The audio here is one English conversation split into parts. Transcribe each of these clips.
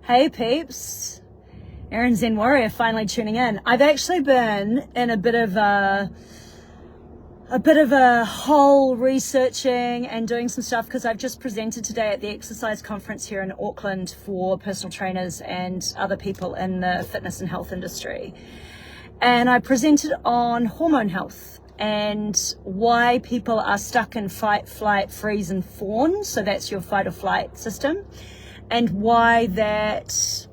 Hey peeps, Erin Zen Warrior finally tuning in. I've actually been in a bit of a hole researching and doing some stuff because I've just presented today at the exercise conference here in Auckland for personal trainers and other people in the fitness and health industry. And I presented on hormone health and why people are stuck in fight, flight, freeze and fawn. So that's your fight or flight system. And why that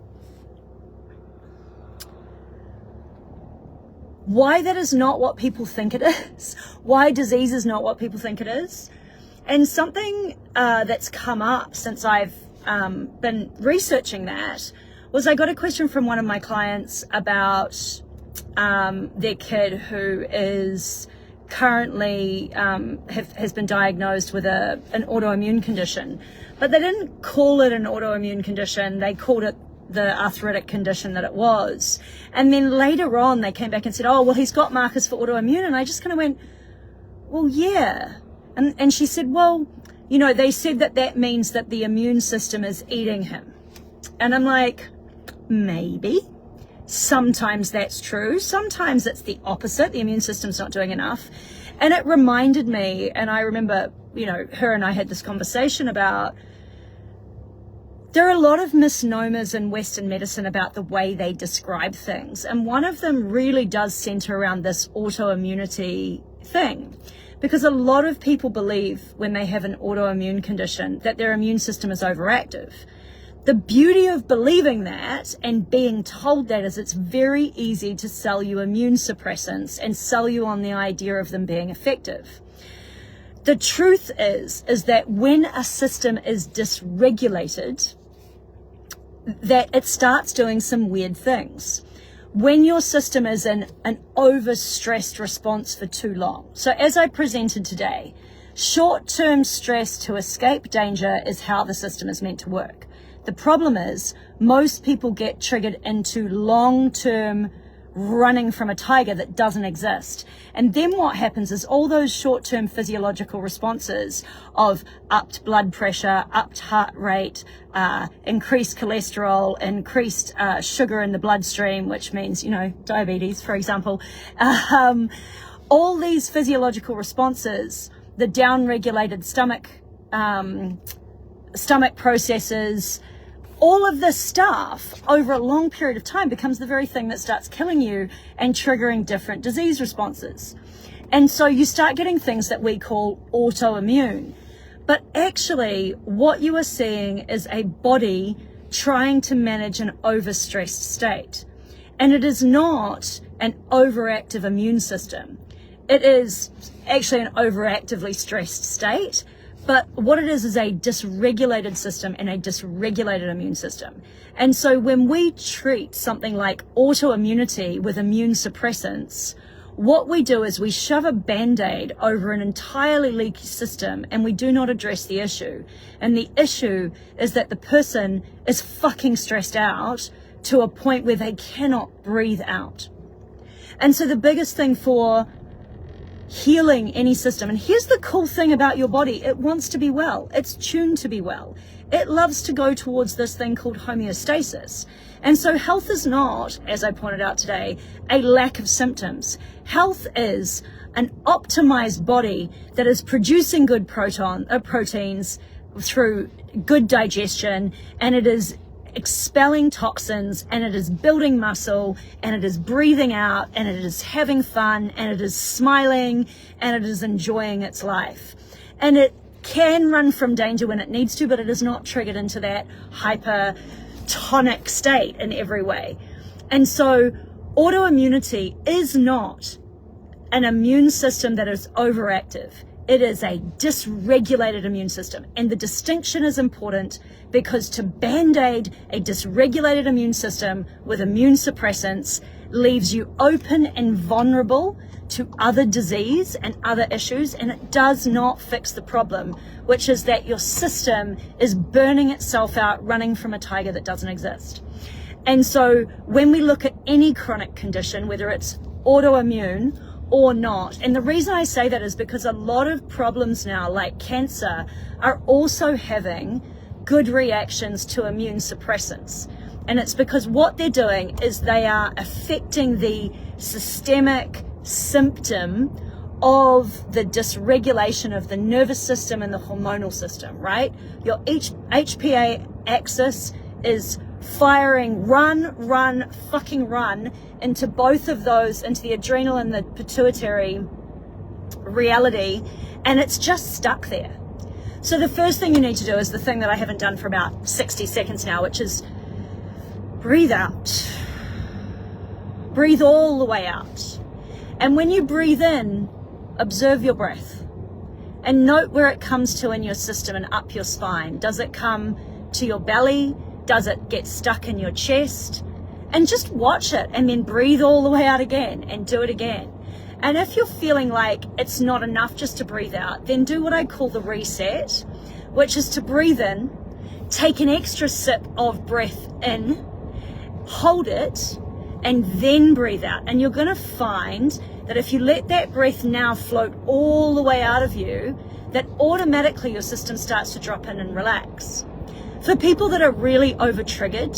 is not what people think it is. Why disease is not what people think it is. And something that's come up since I've been researching that was I got a question from one of my clients about their kid who is currently has been diagnosed with an autoimmune condition. But they didn't call it an autoimmune condition. They called it the arthritic condition that it was. And then later on, they came back and said, oh, well, he's got markers for autoimmune. And I just kind of went, well, yeah. And she said, well, you know, they said that means that the immune system is eating him. And I'm like, maybe. Sometimes that's true. Sometimes it's the opposite. The immune system's not doing enough. And it reminded me, and I remember, you know, her and I had this conversation about there are a lot of misnomers in Western medicine about the way they describe things. And one of them really does center around this autoimmunity thing. Because a lot of people believe when they have an autoimmune condition that their immune system is overactive. The beauty of believing that and being told that is it's very easy to sell you immune suppressants and sell you on the idea of them being effective. The truth is that when a system is dysregulated, that it starts doing some weird things. When your system is in an overstressed response for too long. So as I presented today, short-term stress to escape danger is how the system is meant to work. The problem is most people get triggered into long-term running from a tiger that doesn't exist. And then what happens is all those short-term physiological responses of upped blood pressure, upped heart rate, increased cholesterol, increased sugar in the bloodstream, which means, you know, diabetes, for example. All these physiological responses, the down-regulated stomach processes, all of this stuff over a long period of time becomes the very thing that starts killing you and triggering different disease responses. And so you start getting things that we call autoimmune. But actually, what you are seeing is a body trying to manage an overstressed state. And it is not an overactive immune system. It is actually an overactively stressed state. But what it is a dysregulated system and a dysregulated immune system. And so when we treat something like autoimmunity with immune suppressants, what we do is we shove a Band-Aid over an entirely leaky system and we do not address the issue. And the issue is that the person is fucking stressed out to a point where they cannot breathe out. And so the biggest thing for healing any system. And here's the cool thing about your body. It wants to be well. It's tuned to be well. It loves to go towards this thing called homeostasis. And so health is not, as I pointed out today, a lack of symptoms. Health is an optimized body that is producing good proteins through good digestion, and it is expelling toxins, and it is building muscle, and it is breathing out, and it is having fun, and it is smiling, and it is enjoying its life. And it can run from danger when it needs to, but it is not triggered into that hypertonic state in every way. And so autoimmunity is not an immune system that is overactive. It is a dysregulated immune system. And the distinction is important because to Band-Aid a dysregulated immune system with immune suppressants leaves you open and vulnerable to other disease and other issues, and it does not fix the problem, which is that your system is burning itself out, running from a tiger that doesn't exist. And so when we look at any chronic condition, whether it's autoimmune or not. And the reason I say that is because a lot of problems now, like cancer, are also having good reactions to immune suppressants. And it's because what they're doing is they are affecting the systemic symptom of the dysregulation of the nervous system and the hormonal system, right? Your HPA axis is firing fucking run into both of those, into the adrenal and the pituitary reality, and it's just stuck there. So the first thing you need to do is the thing that I haven't done for about 60 seconds now, which is breathe out. Breathe all the way out. And when you breathe in, observe your breath and note where it comes to in your system and up your spine. Does it come to your belly? Does it get stuck in your chest? And just watch it and then breathe all the way out again and do it again. And if you're feeling like it's not enough just to breathe out, then do what I call the reset, which is to breathe in, take an extra sip of breath in, hold it, and then breathe out. And you're going to find that if you let that breath now float all the way out of you, that automatically your system starts to drop in and relax. For people that are really over-triggered,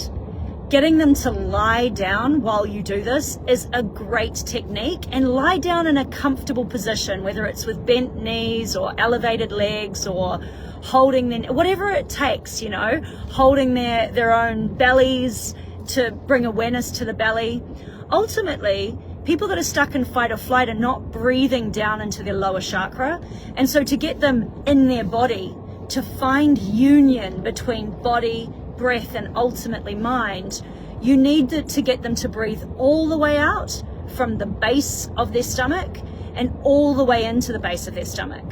getting them to lie down while you do this is a great technique, and lie down in a comfortable position, whether it's with bent knees or elevated legs or holding them, whatever it takes, you know, holding their own bellies to bring awareness to the belly. Ultimately, people that are stuck in fight or flight are not breathing down into their lower chakra, and so to get them in their body, to find union between body, breath, and ultimately mind, you need to get them to breathe all the way out from the base of their stomach and all the way into the base of their stomach.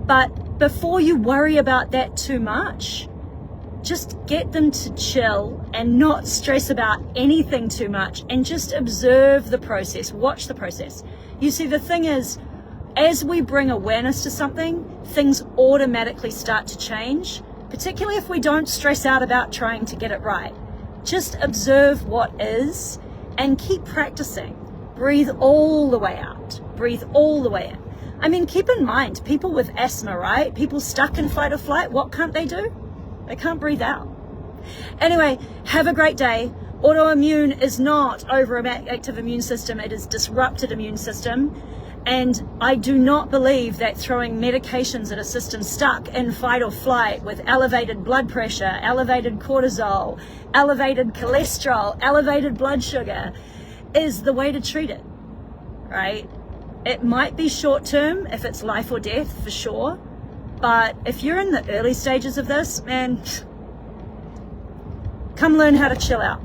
But before you worry about that too much, just get them to chill and not stress about anything too much, and just observe the process, watch the process. You see, the thing is, as we bring awareness to something, things automatically start to change, particularly if we don't stress out about trying to get it right. Just observe what is and keep practicing. Breathe all the way out. Breathe all the way in. I mean, keep in mind, people with asthma, right? People stuck in fight or flight, what can't they do? They can't breathe out. Anyway, have a great day. Autoimmune is not overactive immune system. It is disrupted immune system. And I do not believe that throwing medications at a system stuck in fight or flight with elevated blood pressure, elevated cortisol, elevated cholesterol, elevated blood sugar is the way to treat it, right? It might be short term if it's life or death, for sure. But if you're in the early stages of this, man, come learn how to chill out.